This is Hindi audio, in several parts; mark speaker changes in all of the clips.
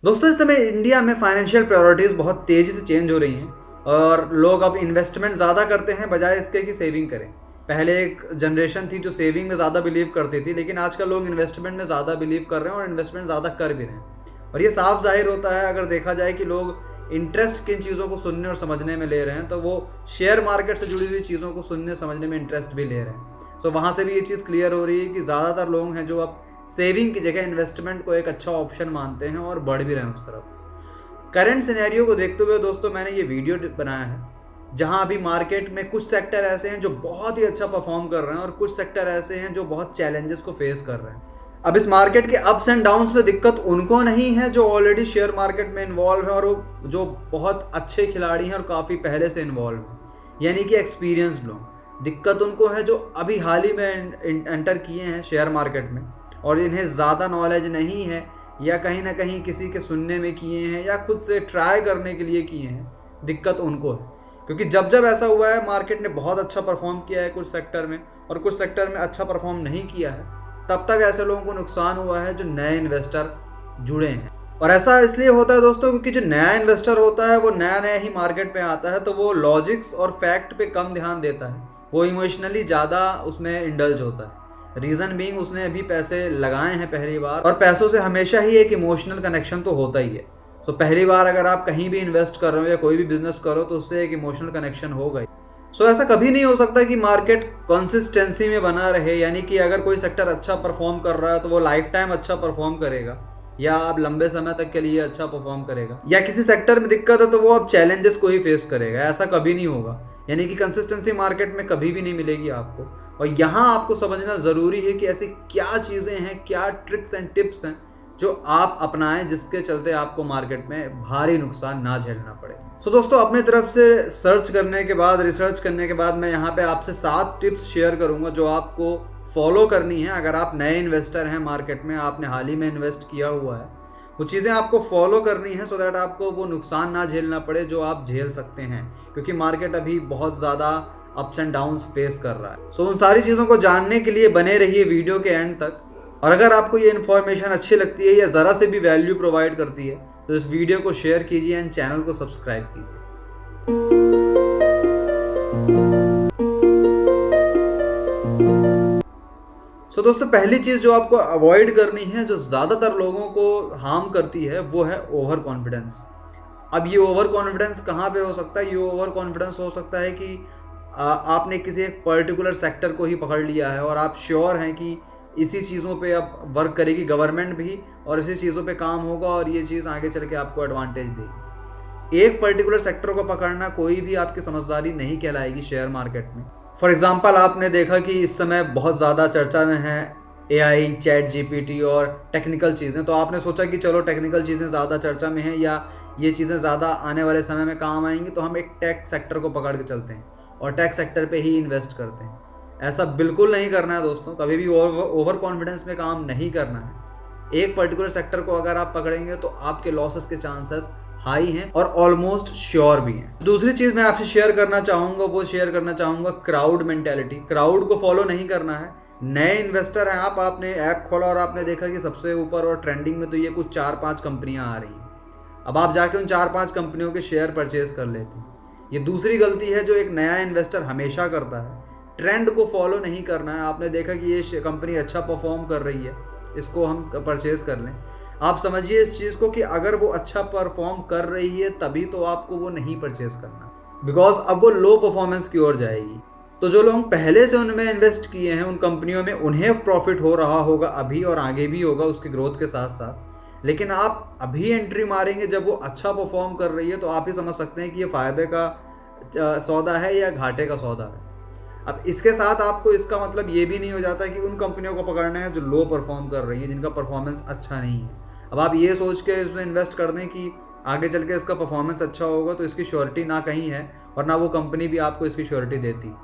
Speaker 1: दोस्तों इस समय इंडिया में फाइनेंशियल प्रायोरिटीज़ बहुत तेज़ी से चेंज हो रही हैं और लोग अब इन्वेस्टमेंट ज़्यादा करते हैं बजाय इसके कि सेविंग करें। पहले एक जनरेशन थी जो सेविंग में ज़्यादा बिलीव करती थी, लेकिन आजकल लोग इन्वेस्टमेंट में ज़्यादा बिलीव कर रहे हैं और इन्वेस्टमेंट ज़्यादा कर भी रहे हैं। और ये साफ ज़ाहिर होता है अगर देखा जाए कि लोग इंटरेस्ट किन चीज़ों को सुनने और समझने में ले रहे हैं, तो वो शेयर मार्केट से जुड़ी हुई चीज़ों को सुनने समझने में इंटरेस्ट भी ले रहे हैं। सो वहाँ से भी ये चीज़ क्लियर हो रही है कि ज़्यादातर लोग हैं जो अब सेविंग की जगह इन्वेस्टमेंट को एक अच्छा ऑप्शन मानते हैं और बढ़ भी रहे हैं उस तरफ। करंट सिनेरियो को देखते हुए दोस्तों मैंने ये वीडियो बनाया है जहां अभी मार्केट में कुछ सेक्टर ऐसे हैं जो बहुत ही अच्छा परफॉर्म कर रहे हैं और कुछ सेक्टर ऐसे हैं जो बहुत चैलेंजेस को फेस कर रहे हैं। अब इस मार्केट के अप्स एंड डाउन्स में दिक्कत उनको नहीं है जो ऑलरेडी शेयर मार्केट में इन्वॉल्व है और जो बहुत अच्छे खिलाड़ी हैं और काफ़ी पहले से इन्वॉल्व हैं, यानी कि एक्सपीरियंस्ड लोग। दिक्कत उनको है जो अभी हाल ही में एंटर किए हैं शेयर मार्केट में और इन्हें ज़्यादा नॉलेज नहीं है या कहीं ना कहीं किसी के सुनने में किए हैं या खुद से ट्राई करने के लिए किए हैं। दिक्कत उनको है क्योंकि जब जब ऐसा हुआ है मार्केट ने बहुत अच्छा परफॉर्म किया है कुछ सेक्टर में और कुछ सेक्टर में अच्छा परफॉर्म नहीं किया है, तब तक ऐसे लोगों को नुकसान हुआ है जो नए इन्वेस्टर जुड़े हैं। और ऐसा इसलिए होता है दोस्तों क्योंकि जो नया इन्वेस्टर होता है वो नया नया ही मार्केट में आता है, तो वो लॉजिक्स और फैक्ट पे कम ध्यान देता है, वो इमोशनली ज़्यादा उसमें इंडल्ज होता है। रीज़न बीइंग उसने अभी पैसे लगाए हैं पहली बार और पैसों से हमेशा ही एक इमोशनल कनेक्शन तो होता ही है। सो पहली बार अगर आप कहीं भी इन्वेस्ट कर रहे हो या कोई भी बिजनेस करो तो उससे एक इमोशनल कनेक्शन होगा ही। सो ऐसा कभी नहीं हो सकता कि मार्केट कंसिस्टेंसी में बना रहे, यानी कि अगर कोई सेक्टर अच्छा परफॉर्म कर रहा है तो वो लाइफ टाइम अच्छा परफॉर्म करेगा या आप लंबे समय तक के लिए अच्छा परफॉर्म करेगा, या किसी सेक्टर में दिक्कत है तो वो अब चैलेंजेस को ही फेस करेगा। ऐसा कभी नहीं होगा, यानी कि कंसिस्टेंसी मार्केट में कभी भी नहीं मिलेगी आपको। और यहाँ आपको समझना ज़रूरी है कि ऐसी क्या चीज़ें हैं, क्या ट्रिक्स एंड टिप्स हैं जो आप अपनाएं जिसके चलते आपको मार्केट में भारी नुकसान ना झेलना पड़े। सो दोस्तों अपने तरफ से सर्च करने के बाद, रिसर्च करने के बाद मैं यहाँ पे आपसे 7 टिप्स शेयर करूँगा जो आपको फॉलो करनी है अगर आप नए इन्वेस्टर हैं मार्केट में, आपने हाल ही में इन्वेस्ट किया हुआ है। वो चीज़ें आपको फॉलो करनी है सो दैट आपको वो नुकसान ना झेलना पड़े जो आप झेल सकते हैं, क्योंकि मार्केट अभी बहुत ज़्यादा अप्स एंड डाउन्स फेस कर रहा है। सो उन सारी चीज़ों को जानने के लिए बने रहिए वीडियो के एंड तक। और अगर आपको ये इन्फॉर्मेशन अच्छी लगती है या ज़रा से भी वैल्यू प्रोवाइड करती है तो इस वीडियो को शेयर कीजिए एंड चैनल को सब्सक्राइब कीजिए। सो दोस्तों पहली चीज़ जो आपको अवॉइड करनी है, जो ज़्यादातर लोगों को हार्म करती है, वो है ओवर कॉन्फिडेंस। अब ये ओवर कॉन्फिडेंस कहाँ पे हो सकता है? ये ओवर कॉन्फिडेंस हो सकता है कि आपने किसी एक पर्टिकुलर सेक्टर को ही पकड़ लिया है और आप श्योर हैं कि इसी चीज़ों पे अब वर्क करेगी गवर्नमेंट भी और इसी चीज़ों पे काम होगा और ये चीज़ आगे चल के आपको एडवांटेज देगी। एक पर्टिकुलर सेक्टर को पकड़ना कोई भी आपकी समझदारी नहीं कहलाएगी शेयर मार्केट में। फॉर एग्जांपल आपने देखा कि इस समय बहुत ज़्यादा चर्चा में है AI, चैट GPT और टेक्निकल चीज़ें, तो आपने सोचा कि चलो टेक्निकल चीज़ें ज़्यादा चर्चा में हैं या ये चीज़ें ज़्यादा आने वाले समय में काम आएंगी, तो हम एक टेक सेक्टर को पकड़ के चलते हैं और टेक सेक्टर पे ही इन्वेस्ट करते हैं। ऐसा बिल्कुल नहीं करना है दोस्तों, कभी भी ओवर कॉन्फिडेंस में काम नहीं करना है। एक पर्टिकुलर सेक्टर को अगर आप पकड़ेंगे तो आपके लॉसेस के चांसेस हाई हैं और ऑलमोस्ट श्योर भी हैं। दूसरी चीज़ मैं आपसे शेयर करना चाहूँगा क्राउड मेंटेलिटी। क्राउड को फॉलो नहीं करना है। नए इन्वेस्टर हैं आप, आपने ऐप खोला और आपने देखा कि सबसे ऊपर और ट्रेंडिंग में तो ये कुछ 4-5 कंपनियां आ रही हैं। अब आप जाके उन 4-5 कंपनियों के शेयर परचेज कर लेते हैं। ये दूसरी गलती है जो एक नया इन्वेस्टर हमेशा करता है। ट्रेंड को फॉलो नहीं करना है। आपने देखा कि ये कंपनी अच्छा परफॉर्म कर रही है, इसको हम परचेज कर लें। आप समझिए इस चीज़ को कि अगर वो अच्छा परफॉर्म कर रही है तभी तो आपको वो नहीं परचेज करना, बिकॉज अब वो लो परफॉर्मेंस की ओर जाएगी। तो जो लोग पहले से उनमें इन्वेस्ट किए हैं उन कंपनियों में, उन्हें प्रॉफिट हो रहा होगा अभी और आगे भी होगा उसकी ग्रोथ के साथ साथ। लेकिन आप अभी एंट्री मारेंगे जब वो अच्छा परफॉर्म कर रही है, तो आप ही समझ सकते हैं कि ये फ़ायदे का सौदा है या घाटे का सौदा है। अब इसके साथ आपको इसका मतलब ये भी नहीं हो जाता कि उन कंपनियों को पकड़ना है जो लो परफॉर्म कर रही है, जिनका परफॉर्मेंस अच्छा नहीं है। अब आप ये सोच के इसमें इन्वेस्ट कर दें कि आगे चल के इसका परफॉर्मेंस अच्छा होगा, तो इसकी श्योरिटी ना कहीं है और ना वो कंपनी भी आपको इसकी श्योरिटी देती।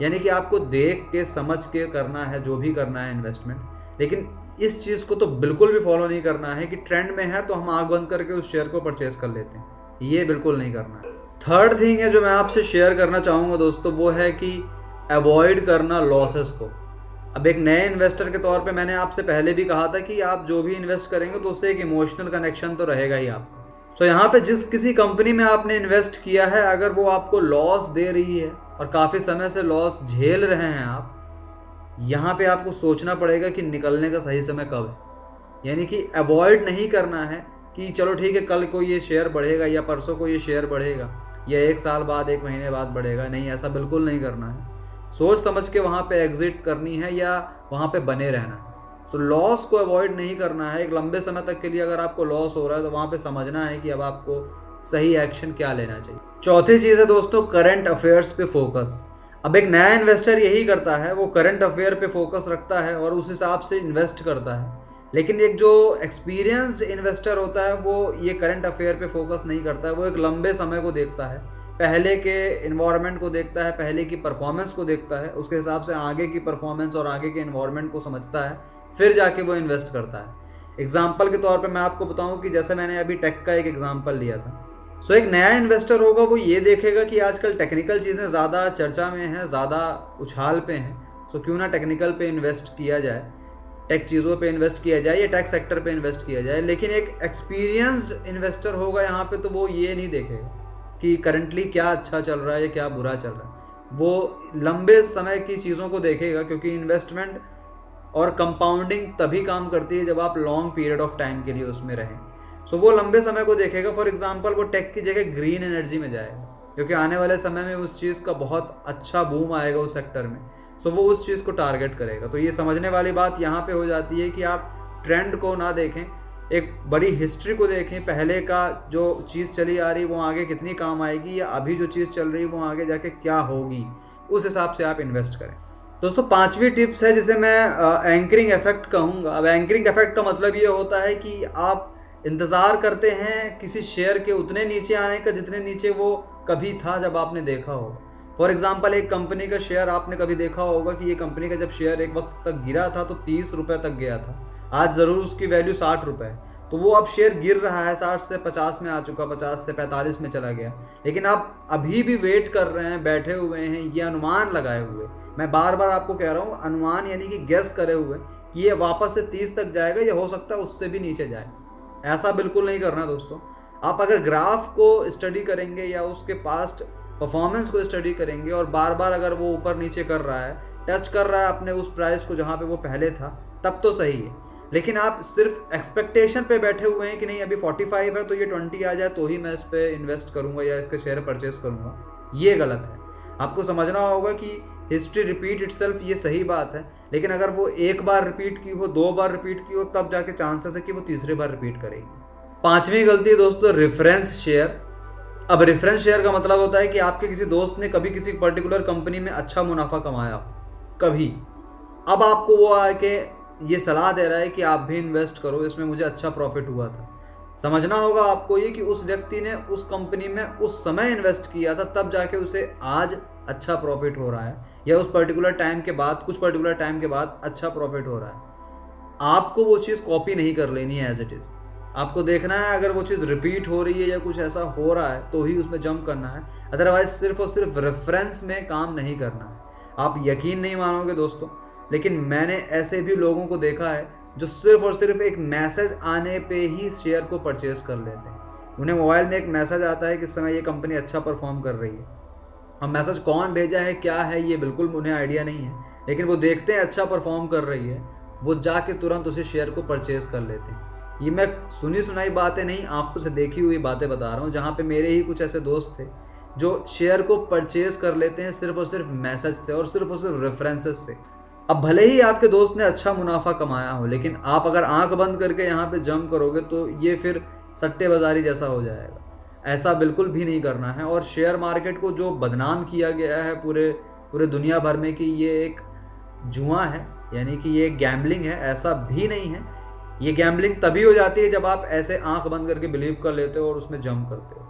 Speaker 1: यानी कि आपको देख के समझ के करना है जो भी करना है इन्वेस्टमेंट। लेकिन इस चीज़ को तो बिल्कुल भी फॉलो नहीं करना है कि ट्रेंड में है तो हम आँख बंद करके उस शेयर को परचेज कर लेते हैं, ये बिल्कुल नहीं करना है। थर्ड थिंग है जो मैं आपसे शेयर करना चाहूँगा दोस्तों, वो है कि अवॉइड करना लॉसेस को। अब एक नए इन्वेस्टर के तौर पे मैंने आपसे पहले भी कहा था कि आप जो भी इन्वेस्ट करेंगे तो उससे एक इमोशनल कनेक्शन तो रहेगा ही आपको। तो यहाँ पे जिस किसी कंपनी में आपने इन्वेस्ट किया है, अगर वो आपको लॉस दे रही है और काफ़ी समय से लॉस झेल रहे हैं आप, यहाँ पे आपको सोचना पड़ेगा कि निकलने का सही समय कब है। यानी कि अवॉइड नहीं करना है कि चलो ठीक है कल को ये शेयर बढ़ेगा या परसों को ये शेयर बढ़ेगा या 1 साल बाद 1 महीने बाद बढ़ेगा, नहीं, ऐसा बिल्कुल नहीं करना है। सोच समझ के वहाँ पे एग्जिट करनी है या वहाँ पे बने रहना है। तो लॉस को अवॉइड नहीं करना है। एक लंबे समय तक के लिए अगर आपको लॉस हो रहा है तो वहाँ पे समझना है कि अब आपको सही एक्शन क्या लेना चाहिए। चौथी चीज़ है दोस्तों, करंट अफेयर्स पे फोकस। अब एक नया इन्वेस्टर यही करता है, वो करंट अफेयर पे फोकस रखता है और उस हिसाब से इन्वेस्ट करता है। लेकिन एक जो एक्सपीरियंस्ड इन्वेस्टर होता है वो ये करंट अफेयर पे फोकस नहीं करता है, वो एक लंबे समय को देखता है, पहले के इन्वायरमेंट को देखता है, पहले की परफॉर्मेंस को देखता है, उसके हिसाब से आगे की परफॉर्मेंस और आगे के इन्वायरमेंट को समझता है, फिर जाके वो इन्वेस्ट करता है। एग्जाम्पल के तौर पे मैं आपको बताऊं कि जैसे मैंने अभी टेक का एक एग्जाम्पल लिया था। सो एक नया इन्वेस्टर होगा वो ये देखेगा कि आजकल टेक्निकल चीज़ें ज़्यादा चर्चा में हैं, ज़्यादा उछाल पे हैं, सो क्यों ना टेक्निकल पे इन्वेस्ट किया जाए, टेक चीज़ों पे इन्वेस्ट किया जाए या टेक सेक्टर पे इन्वेस्ट किया जाए। लेकिन एक एक्सपीरियंस्ड इन्वेस्टर होगा यहाँ पे तो वो ये नहीं देखेगा कि करंटली क्या अच्छा चल रहा है या क्या बुरा चल रहा है, वो लंबे समय की चीज़ों को देखेगा, क्योंकि इन्वेस्टमेंट और कंपाउंडिंग तभी काम करती है जब आप लॉन्ग पीरियड ऑफ टाइम के लिए उसमें रहें। सो वो लंबे समय को देखेगा। फॉर एग्जांपल वो टेक की जगह ग्रीन एनर्जी में जाएगा, क्योंकि आने वाले समय में उस चीज़ का बहुत अच्छा बूम आएगा उस सेक्टर में। सो वो उस चीज़ को टारगेट करेगा। तो ये समझने वाली बात यहाँ पे हो जाती है कि आप ट्रेंड को ना देखें, एक बड़ी हिस्ट्री को देखें, पहले का जो चीज़ चली आ रही वो आगे कितनी काम आएगी या अभी जो चीज़ चल रही वो आगे जाके क्या होगी, उस हिसाब से आप इन्वेस्ट करें। दोस्तों पांचवी टिप्स है जिसे मैं एंकरिंग इफेक्ट कहूँगा। अब एंकरिंग इफेक्ट का मतलब ये होता है कि आप इंतज़ार करते हैं किसी शेयर के उतने नीचे आने का जितने नीचे वो कभी था जब आपने देखा हो। फॉर एग्जांपल एक कंपनी का शेयर आपने कभी देखा होगा कि ये कंपनी का जब शेयर एक वक्त तक गिरा था तो 30 रुपये तक गया था, आज ज़रूर उसकी वैल्यू 60 रुपये है, तो वो अब शेयर गिर रहा है, 60 से 50 में आ चुका, 50 से 45 में चला गया, लेकिन आप अभी भी वेट कर रहे हैं, बैठे हुए हैं, ये अनुमान लगाए हुए। मैं बार बार आपको कह रहा हूँ अनुमान यानी कि गेस करे हुए कि ये वापस से 30 तक जाएगा, या हो सकता है उससे भी नीचे जाए। ऐसा बिल्कुल नहीं करना दोस्तों। आप अगर ग्राफ को स्टडी करेंगे या उसके पास्ट परफॉर्मेंस को स्टडी करेंगे और बार बार अगर वो ऊपर नीचे कर रहा है, टच कर रहा है अपने उस प्राइस को जहाँ पे वो पहले था, तब तो सही है। लेकिन आप सिर्फ एक्सपेक्टेशन पे बैठे हुए हैं कि नहीं अभी 45 है तो ये 20 आ जाए तो ही मैं इस पर इन्वेस्ट करूँगा या इसके शेयर परचेज करूँगा, ये गलत है। आपको समझना होगा कि हिस्ट्री रिपीट इटसेल्फ, ये सही बात है, लेकिन अगर वो एक बार रिपीट की हो, 2 बार रिपीट की हो, तब जाके चांसेस है कि वो तीसरी बार रिपीट करेगी। पांचवी गलती है दोस्तों, रेफरेंस शेयर। अब रेफरेंस शेयर का मतलब होता है कि आपके किसी दोस्त ने कभी किसी पर्टिकुलर कंपनी में अच्छा मुनाफा कमाया कभी, अब आपको वो आके ये सलाह दे रहा है कि आप भी इन्वेस्ट करो, इसमें मुझे अच्छा प्रॉफिट हुआ था। समझना होगा आपको ये कि उस व्यक्ति ने उस कंपनी में उस समय इन्वेस्ट किया था, तब जाके उसे आज अच्छा प्रॉफिट हो रहा है, या उस पर्टिकुलर टाइम के बाद, कुछ पर्टिकुलर टाइम के बाद अच्छा प्रॉफिट हो रहा है। आपको वो चीज़ कॉपी नहीं कर लेनी है एज इट इज़। आपको देखना है अगर वो चीज़ रिपीट हो रही है या कुछ ऐसा हो रहा है तो ही उसमें जंप करना है, अदरवाइज सिर्फ और सिर्फ रेफरेंस में काम नहीं करना है। आप यकीन नहीं मानोगे दोस्तों, लेकिन मैंने ऐसे भी लोगों को देखा है जो सिर्फ और सिर्फ एक मैसेज आने पे ही शेयर को परचेज कर लेते हैं। उन्हें मोबाइल में एक मैसेज आता है कि इस समय ये कंपनी अच्छा परफॉर्म कर रही है। अब मैसेज कौन भेजा है, क्या है, ये बिल्कुल उन्हें आइडिया नहीं है, लेकिन वो देखते हैं अच्छा परफॉर्म कर रही है, वो जाके तुरंत उसे शेयर को परचेज कर लेते हैं। ये मैं सुनी सुनाई बातें नहीं, आंखों से देखी हुई बातें बता रहा हूँ, जहाँ पे मेरे ही कुछ ऐसे दोस्त थे जो शेयर को परचेज कर लेते हैं सिर्फ और सिर्फ मैसेज से और सिर्फ रेफरेंसेस से। अब भले ही आपके दोस्त ने अच्छा मुनाफा कमाया हो, लेकिन आप अगर आंख बंद करके यहाँ पे जंप करोगे तो ये फिर सट्टे बाजारी जैसा हो जाएगा। ऐसा बिल्कुल भी नहीं करना है। और शेयर मार्केट को जो बदनाम किया गया है पूरे दुनिया भर में कि ये एक जुआ है, यानी कि ये गैम्बलिंग है, ऐसा भी नहीं है। ये गैम्बलिंग तभी हो जाती है जब आप ऐसे आंख बंद करके बिलीव कर लेते हो और उसमें जंप करते हो।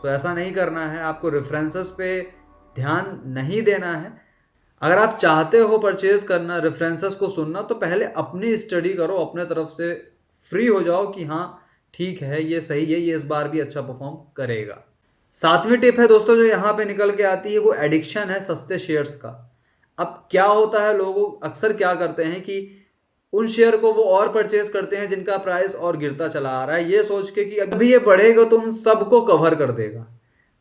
Speaker 1: तो ऐसा नहीं करना है, आपको रेफरेंसेस पे ध्यान नहीं देना है। अगर आप चाहते हो परचेज करना, रेफरेंसेस को सुनना, तो पहले अपनी स्टडी करो, अपने तरफ से फ्री हो जाओ कि हाँ ठीक है, ये सही है, ये इस बार भी अच्छा परफॉर्म करेगा। सातवीं टिप है दोस्तों जो यहाँ पे निकल के आती है, वो एडिक्शन है सस्ते शेयर्स का। अब क्या होता है, लोग अक्सर क्या करते हैं कि उन शेयर को वो और परचेज करते हैं जिनका प्राइस और गिरता चला आ रहा है, ये सोच के कि अभी ये बढ़ेगा तो उन सबको कवर कर देगा।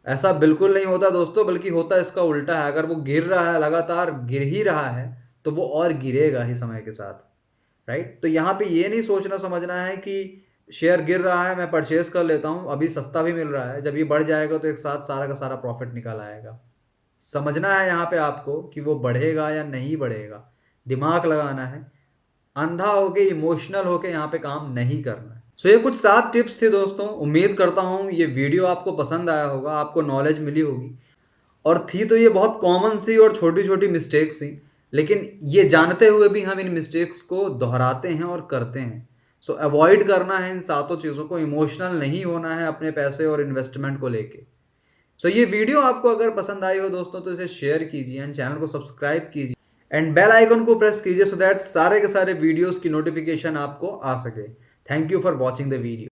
Speaker 1: ऐसा बिल्कुल नहीं होता दोस्तों, बल्कि होता इसका उल्टा है। अगर वो गिर रहा है, लगातार गिर ही रहा है, तो वो और गिरेगा ही समय के साथ, राइट। तो यहाँ पे ये नहीं सोचना समझना है कि शेयर गिर रहा है मैं परचेज कर लेता हूँ, अभी सस्ता भी मिल रहा है, जब ये बढ़ जाएगा तो एक साथ सारा का सारा प्रॉफिट निकल आएगा। समझना है यहाँ पे आपको कि वो बढ़ेगा या नहीं बढ़ेगा, दिमाग लगाना है। अंधा होके, इमोशनल होके यहाँ पे काम नहीं करना है। सो ये कुछ 7 टिप्स थे दोस्तों। उम्मीद करता हूँ ये वीडियो आपको पसंद आया होगा, आपको नॉलेज मिली होगी। और थी तो ये बहुत कॉमन सी और छोटी छोटी मिस्टेक्स थी, लेकिन ये जानते हुए भी हम इन मिस्टेक्स को दोहराते हैं और करते हैं। सो अवॉइड करना है इन सातों चीज़ों को, इमोशनल नहीं होना है अपने पैसे और इन्वेस्टमेंट को लेके। सो ये वीडियो आपको अगर पसंद आई हो दोस्तों तो इसे शेयर कीजिए एंड चैनल को सब्सक्राइब कीजिए एंड बेल आइकन को प्रेस कीजिए, सो दैट सारे के सारे वीडियोस की नोटिफिकेशन आपको आ सके। Thank you for watching the video.